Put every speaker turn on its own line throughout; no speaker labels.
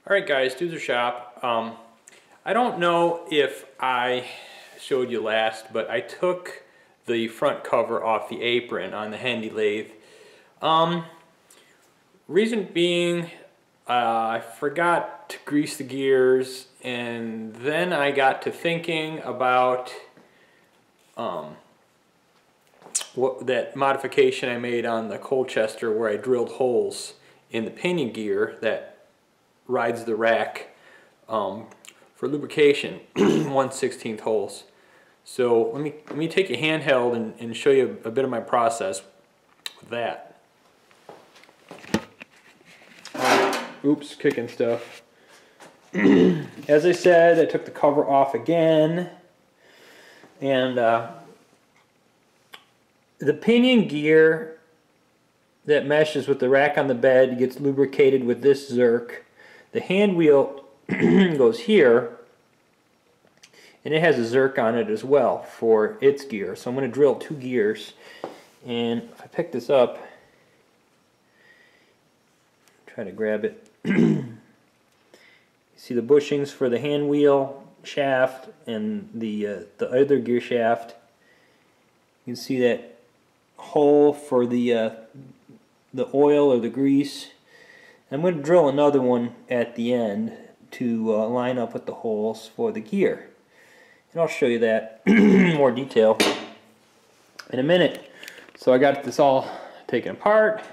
Alright guys, Doozer shop. I don't know if I showed you last, but I took the front cover off the apron on the Hendey lathe. Reason being, I forgot to grease the gears, and then I got to thinking about that modification I made on the Colchester where I drilled holes in the pinion gear that rides the rack for lubrication, 1/16 holes. So let me take you handheld and show you a bit of my process with that. Oops, kicking stuff. As I said, I took the cover off again, and the pinion gear that meshes with the rack on the bed gets lubricated with this Zerk. The hand wheel goes here, and it has a Zerk on it as well for its gear. So I'm going to drill 2 gears, and if I pick this up, try to grab it. You see the bushings for the hand wheel shaft and the other gear shaft. You can see that hole for the oil or the grease. I'm going to drill another one at the end to line up with the holes for the gear. And I'll show you that in more detail in a minute. So I got this all taken apart,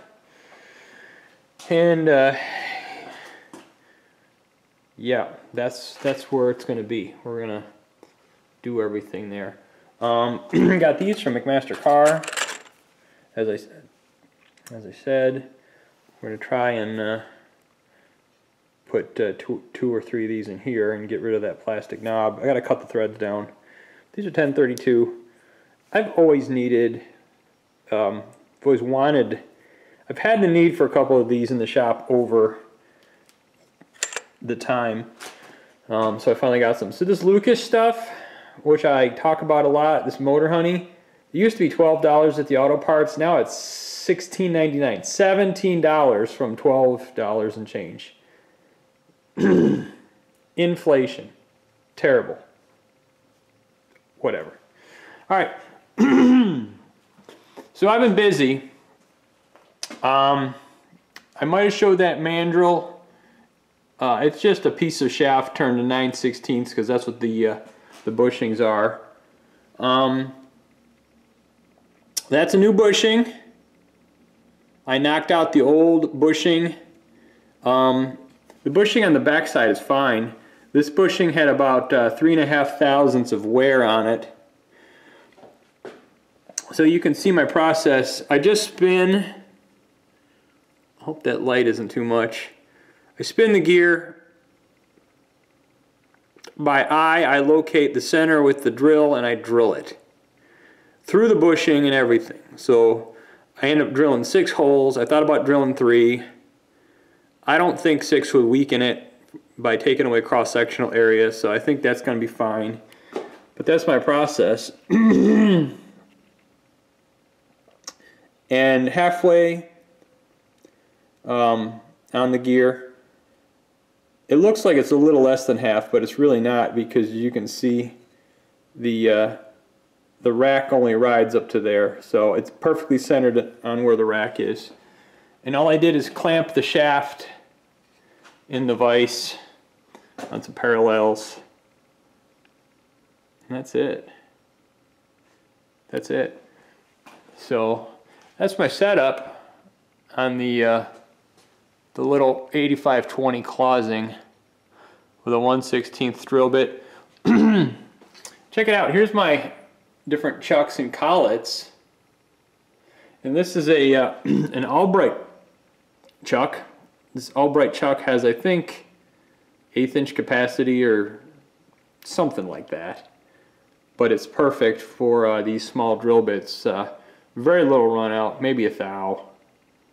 and yeah, that's where it's going to be. We're going to do everything there. Got these from McMaster Car, as I said. We're going to try and put two or three of these in here and get rid of that plastic knob. I got to cut the threads down. These are 1032. I've always needed, I've had the need for a couple of these in the shop over the time. So I finally got some. So this Lucas stuff, which I talk about a lot, this Motor Honey, it used to be $12 at the auto parts. Now it's $16.99, $17 from $12 and change. Inflation, terrible. Whatever. All right. So I've been busy. I might have showed that mandrel. It's just a piece of shaft turned to 9/16 because that's what the bushings are. That's a new bushing. I knocked out the old bushing. The bushing on the back side is fine. This bushing had about 3.5 thousandths of wear on it. So you can see my process. I just spin. I hope that light isn't too much. I spin the gear. By eye, I locate the center with the drill and I drill it through the bushing and everything. So I end up drilling 6 holes. I thought about drilling 3. I don't think 6 would weaken it by taking away cross-sectional area, so I think that's going to be fine. But that's my process. And halfway on the gear, it looks like it's a little less than half, but it's really not, because you can see the rack only rides up to there, so it's perfectly centered on where the rack is. And all I did is clamp the shaft in the vise on some parallels, and that's it. That's it. So that's my setup on the little 8520 closing with a 1/16 drill bit. Check it out. Here's my different chucks and collets, and this is a an Albright chuck. This Albright chuck has, I think, 1/8 inch capacity or something like that, but it's perfect for these small drill bits. Very little run out, maybe a thou,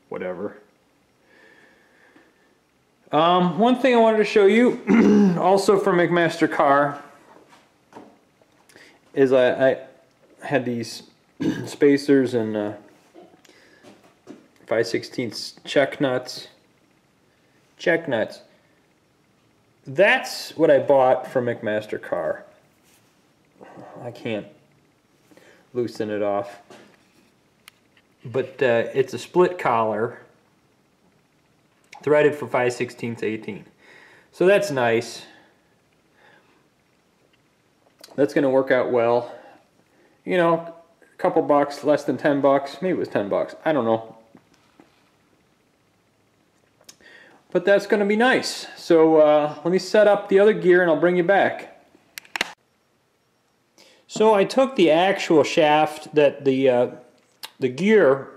whatever. One thing I wanted to show you, also from McMaster Car, is I had these spacers and 5/16 check nuts. that's what I bought from McMaster Car. I can't loosen it off. But it's a split collar, threaded for 5/16 18. So that's nice. That's going to work out well. You know, a couple bucks, less than 10 bucks. Maybe it was 10 bucks. I don't know. But that's going to be nice. So let me set up the other gear and I'll bring you back. So I took the actual shaft that the gear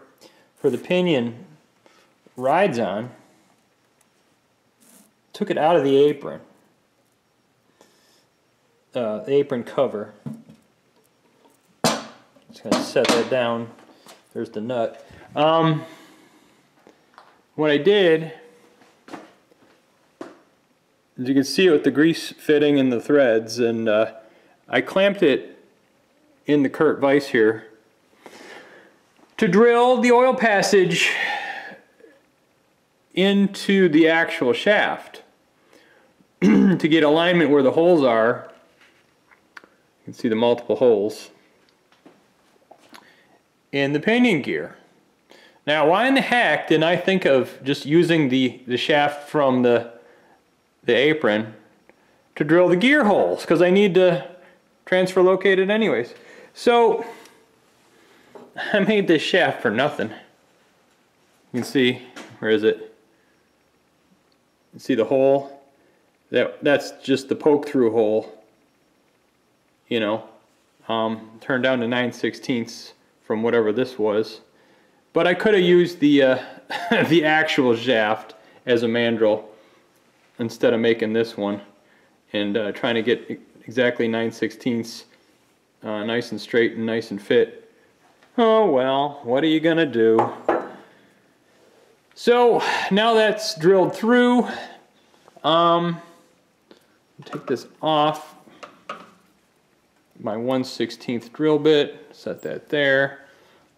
for the pinion rides on, took it out of the apron cover. Just going to set that down. There's the nut. What I did, as you can see it with the grease fitting and the threads, and I clamped it in the Kurt vise here to drill the oil passage into the actual shaft to get alignment where the holes are. You can see the multiple holes in the pinion gear. Now, why in the heck didn't I think of just using the shaft from the apron to drill the gear holes? Because I need to transfer locate it anyways. So I made this shaft for nothing. You can see, where is it? You see the hole? That's just the poke through hole. You know, turned down to 9/16 from whatever this was. But I could have used the the actual shaft as a mandrel instead of making this one and trying to get exactly 9/16 nice and straight and nice and fit. Oh well, what are you gonna do? So now that's drilled through. Take this off. My 1/16 drill bit, set that there.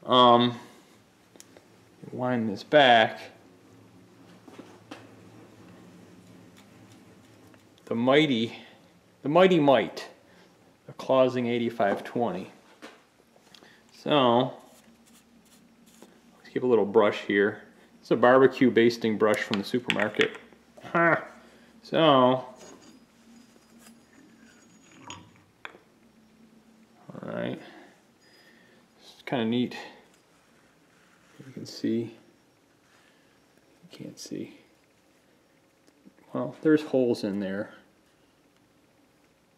Wind this back. The mighty might of Clausing 8520. So let's keep a little brush here. It's a barbecue basting brush from the supermarket. So alright, it's kind of neat. You can see, you can't see. Well, there's holes in there.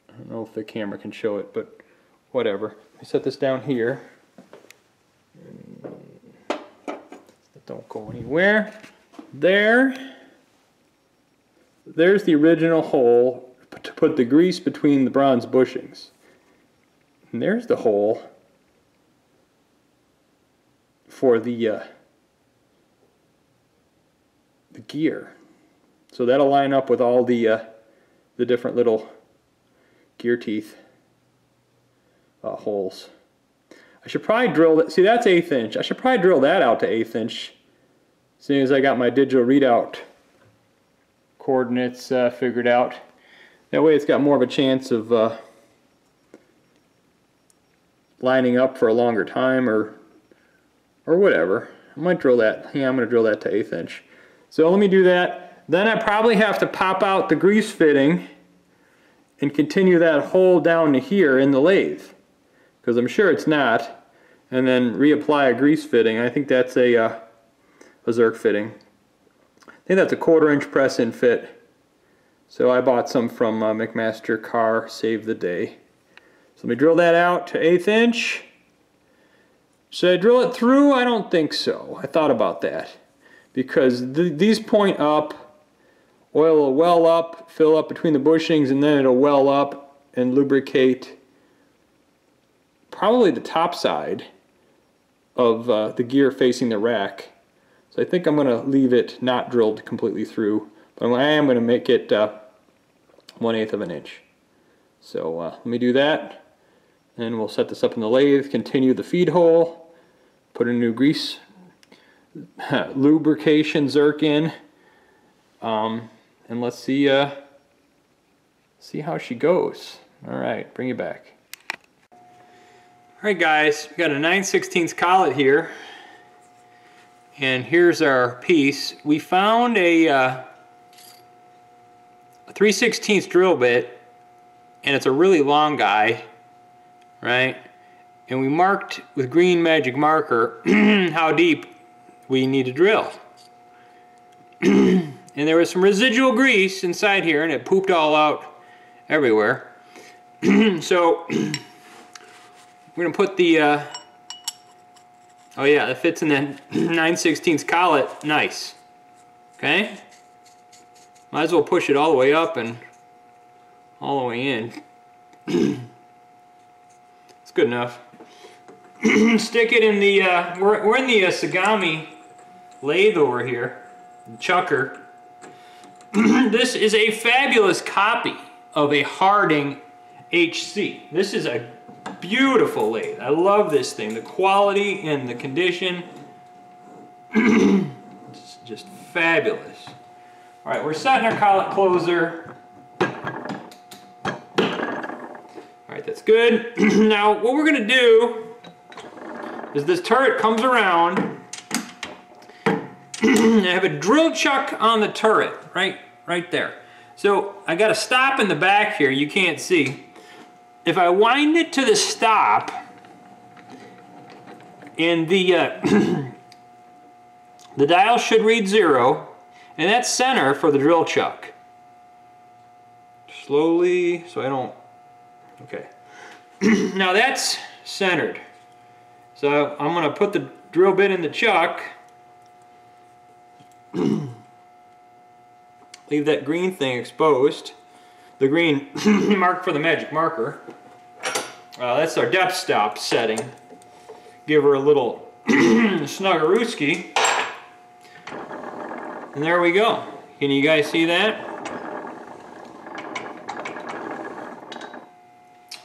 I don't know if the camera can show it, but whatever. Let me set this down here. Don't go anywhere. There's the original hole to put the grease between the bronze bushings. And there's the hole for the gear. So that'll line up with all the different little gear teeth holes. I should probably drill that. See, that's 1/8 inch. I should probably drill that out to 1/8 inch. As soon as I got my digital readout coordinates figured out. That way it's got more of a chance of lining up for a longer time or whatever. I might drill that. Yeah, I'm going to drill that to 1/8 inch. So let me do that. Then I probably have to pop out the grease fitting and continue that hole down to here in the lathe, because I'm sure it's not, and then reapply a grease fitting. I think that's a Zerk fitting. I think that's a 1/4 inch press-in fit. So I bought some from McMaster Car, saved the day. So let me drill that out to 1/8 inch. Should I drill it through? I don't think so. I thought about that. Because these point up, oil will well up, fill up between the bushings, and then it'll well up and lubricate probably the top side of the gear facing the rack. So I think I'm going to leave it not drilled completely through, but I am going to make it 1/8 of an inch. So let me do that, and we'll set this up in the lathe, continue the feed hole, put a new grease lubrication Zerk in, and let's see See how she goes. All right, bring it back. All right, guys, we got a 9/16 collet here. And here's our piece. We found a 3/16 drill bit, and it's a really long guy, right? And we marked with green magic marker how deep we need to drill. And there was some residual grease inside here, and it pooped all out everywhere. So we're gonna put the oh yeah, that fits in the 9/16 collet. Nice. Okay? Might as well push it all the way up and all the way in. It's good enough. Stick it in the, we're in the Sagami lathe over here, the chucker. This is a fabulous copy of a Harding HC. This is a beautiful lathe. I love this thing. The quality and the condition. It's just fabulous. All right, we're setting our collet closer. All right, that's good. Now, what we're gonna do is this turret comes around. I have a drill chuck on the turret, right there. So I got a stop in the back here. You can't see. If I wind it to the stop, and the the dial should read 0, and that's center for the drill chuck. Slowly, so I don't. Okay. Now that's centered. So I'm going to put the drill bit in the chuck. Leave that green thing exposed. The green mark for the magic marker. That's our depth stop setting. Give her a little snuggarooski. And there we go. Can you guys see that?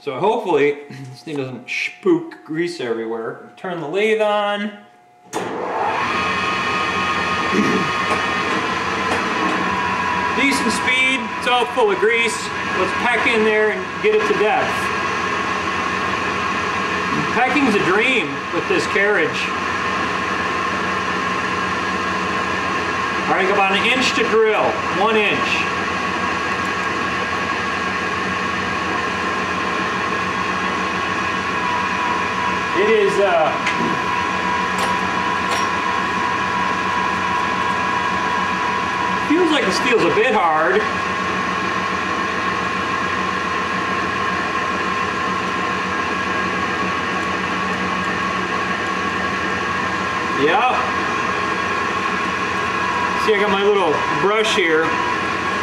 So hopefully this thing doesn't spook grease everywhere. Turn the lathe on. Decent speed, it's all full of grease. Let's peck in there and get it to depth. Pecking's a dream with this carriage. All right, about 1 inch to drill, 1 inch. It is, feels like the steel's a bit hard. Yeah. See, I got my little brush here,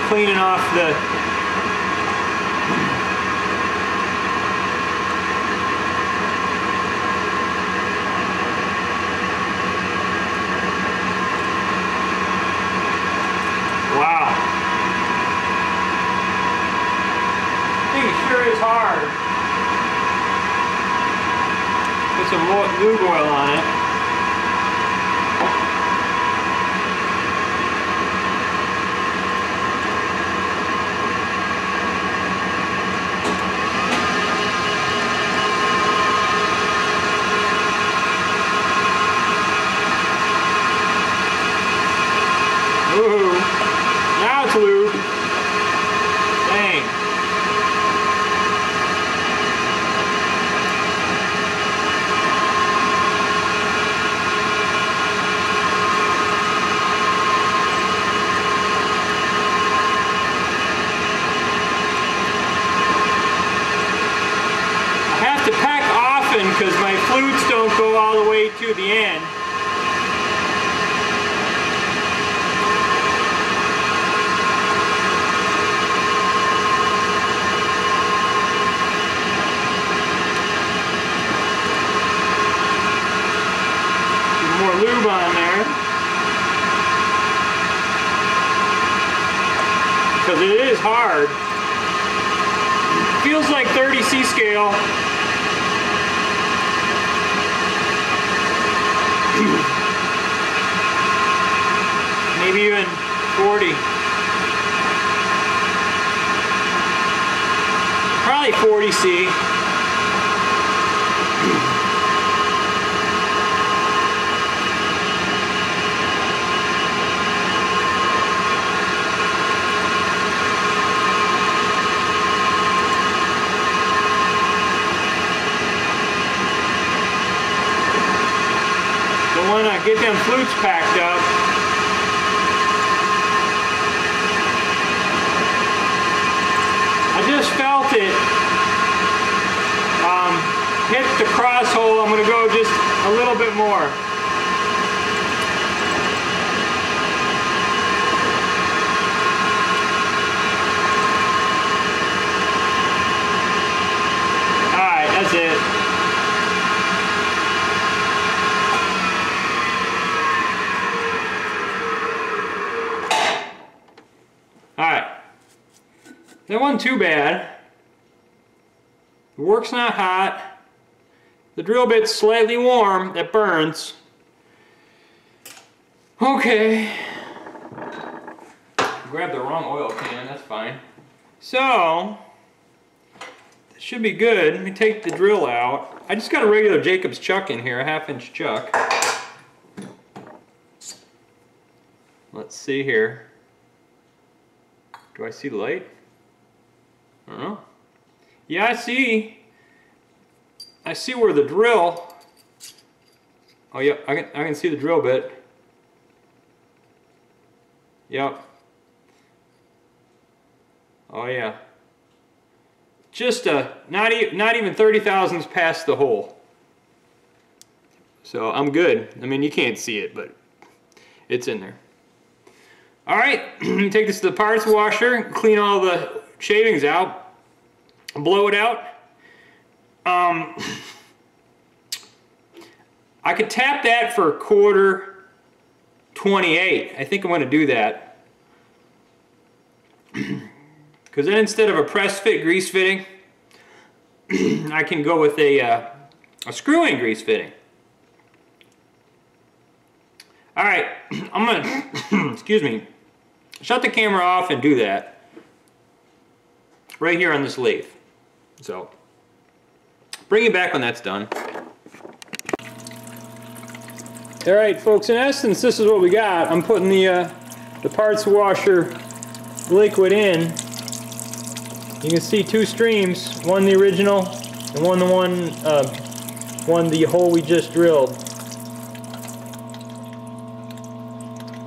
cleaning off the hard. Put some lube oil on it. Ooh, now it's lube. Dang. Because my flutes don't go all the way to the end. Some more lube on there. Because it is hard. Feels like 30C scale. Maybe even 40. probably 40C. When I get them flutes packed up, I just felt it hit the cross hole. I'm going to go just a little bit more. Alright, that's it. Alright, that wasn't too bad. The work's not hot. The drill bit's slightly warm, that burns. Okay. Grab the wrong oil can, that's fine. So, that should be good. Let me take the drill out. I just got a regular Jacob's chuck in here, a 1/2-inch chuck. Let's see here. Do I see the light? I don't know. Yeah, I see where the drill. Oh yeah, I can see the drill bit. Yep. Oh yeah. Just not even 30 thousandths past the hole. So I'm good. I mean, you can't see it, but it's in there. Alright, take this to the parts washer, clean all the shavings out, blow it out. I could tap that for 1/4 I think I'm going to do that. Because then instead of a press fit grease fitting, I can go with a screw-in grease fitting. Alright, I'm going to, excuse me, shut the camera off and do that. Right here on this lathe. So, bring it back when that's done. Alright folks, in essence this is what we got. I'm putting the parts washer liquid in. You can see 2 streams, one the original and one the hole we just drilled.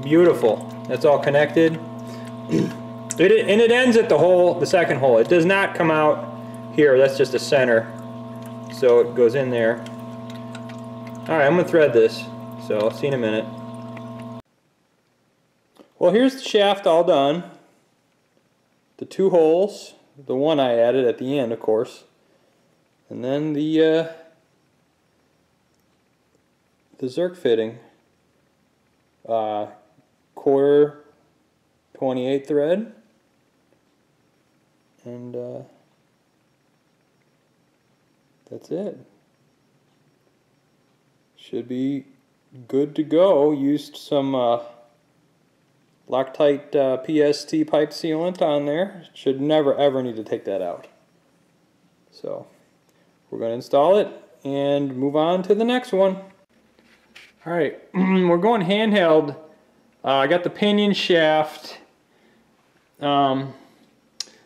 Beautiful. That's all connected. And it ends at the second hole. It does not come out here. That's just a center. So it goes in there. Alright, I'm going to thread this. So I'll see you in a minute. Well, here's the shaft all done. The 2 holes. The one I added at the end, of course. And then the Zerk fitting. 1/4 28 thread, and that's it. Should be good to go. Used some Loctite PST pipe sealant on there. Should never ever need to take that out. So we're going to install it and move on to the next one. Alright, we're going handheld. I got the pinion shaft. Not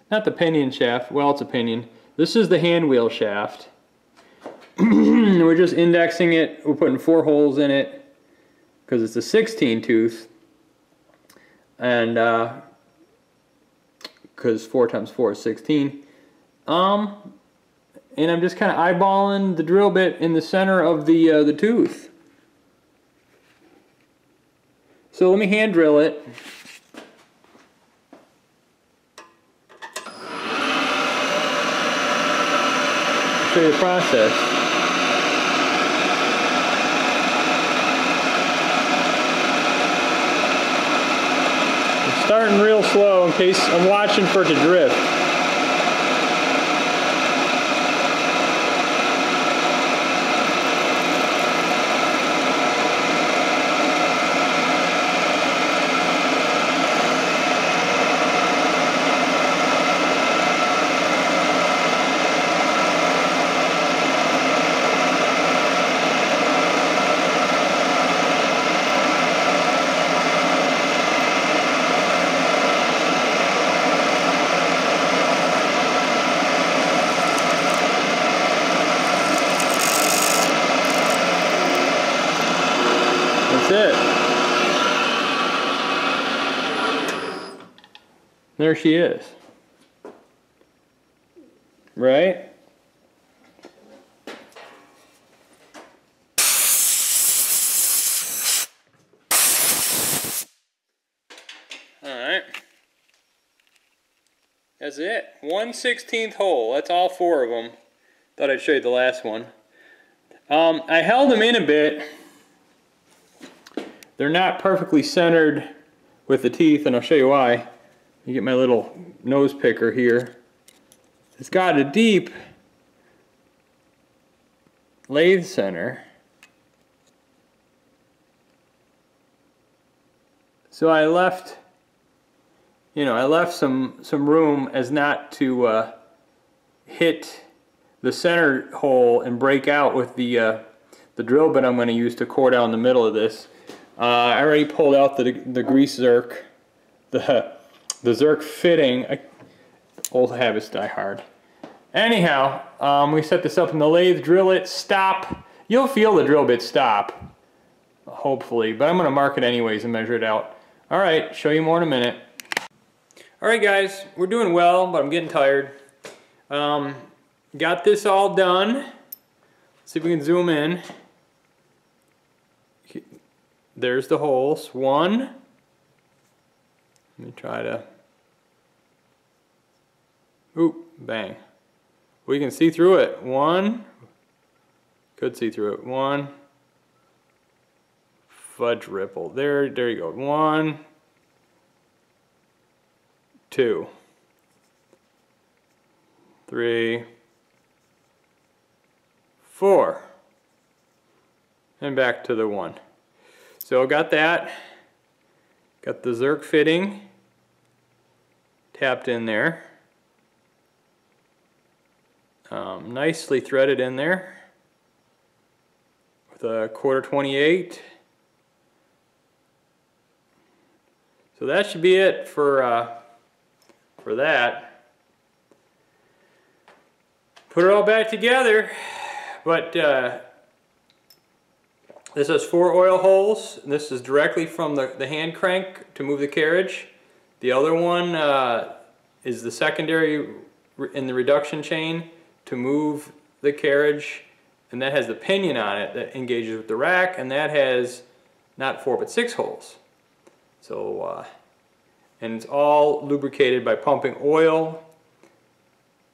the pinion shaft, well, it's a pinion. This is the hand wheel shaft. We're just indexing it. We're putting 4 holes in it because it's a 16 tooth. And because 4 times 4 is 16. And I'm just kind of eyeballing the drill bit in the center of the tooth. So let me hand drill it. Show you the process. I'm starting real slow in case I'm watching for it to drift. There she is. Right? Alright. That's it. 1/16 hole. That's all 4 of them. Thought I'd show you the last one. I held them in a bit. They're not perfectly centered with the teeth, and I'll show you why. You get my little nose picker here. It's got a deep lathe center. So I left, some room as not to hit the center hole and break out with the drill bit I'm going to use to core down the middle of this. I already pulled out the grease zerk, the zerk fitting. Old habits die hard. Anyhow, we set this up in the lathe, drill it, stop. You'll feel the drill bit stop, hopefully, but I'm going to mark it anyways and measure it out. Alright, show you more in a minute. Alright guys, we're doing well, but I'm getting tired. Got this all done. Let's see if we can zoom in. There's the holes. One. Let me try to... Oop, bang. We can see through it. One. Could see through it. One. Fudge ripple. There you go. 1, 2, 3, 4, and back to the 1. So got that. Got the zerk fitting tapped in there. Nicely threaded in there with a 1/4-28. So that should be it for that. Put it all back together, but this has 4 oil holes. This is directly from the hand crank to move the carriage. The other one is the secondary in the reduction chain to move the carriage, and that has the pinion on it that engages with the rack, and that has not 4 but 6 holes. So, and it's all lubricated by pumping oil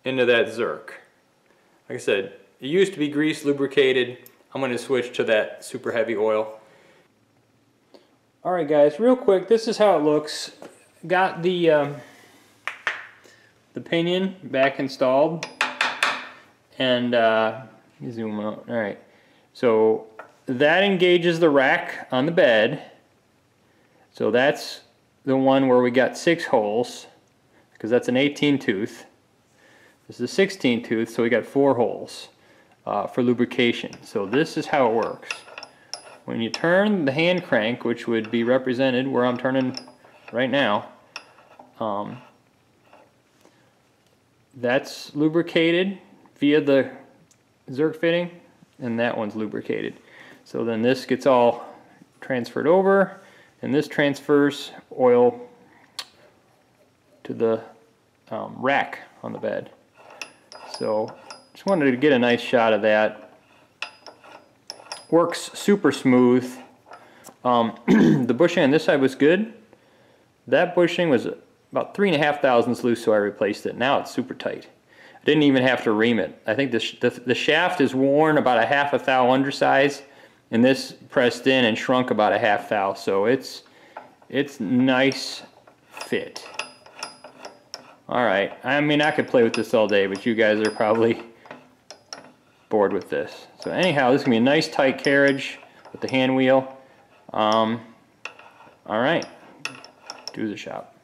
into that zerk. Like I said, it used to be grease lubricated. I'm going to switch to that super heavy oil. Alright guys, real quick, this is how it looks. Got the pinion back installed, and zoom out. Alright, so that engages the rack on the bed. So that's the one where we got 6 holes, because that's an 18 tooth. This is a 16 tooth, so we got 4 holes for lubrication. So this is how it works. When you turn the hand crank, which would be represented where I'm turning right now, that's lubricated via the zerk fitting, and that one's lubricated. So then this gets all transferred over, and this transfers oil to the rack on the bed. So just wanted to get a nice shot of that. Works super smooth. The bushing on this side was good. That bushing was about 3.5 thousandths loose, so I replaced it. Now it's super tight. I didn't even have to ream it. I think the shaft is worn about a 1/2 thou undersize, and this pressed in and shrunk about a 1/2 thou. So it's nice fit. Alright, I mean, I could play with this all day, but you guys are probably bored with this. So anyhow, this is going to be a nice tight carriage with the hand wheel. Alright, Doozer shop.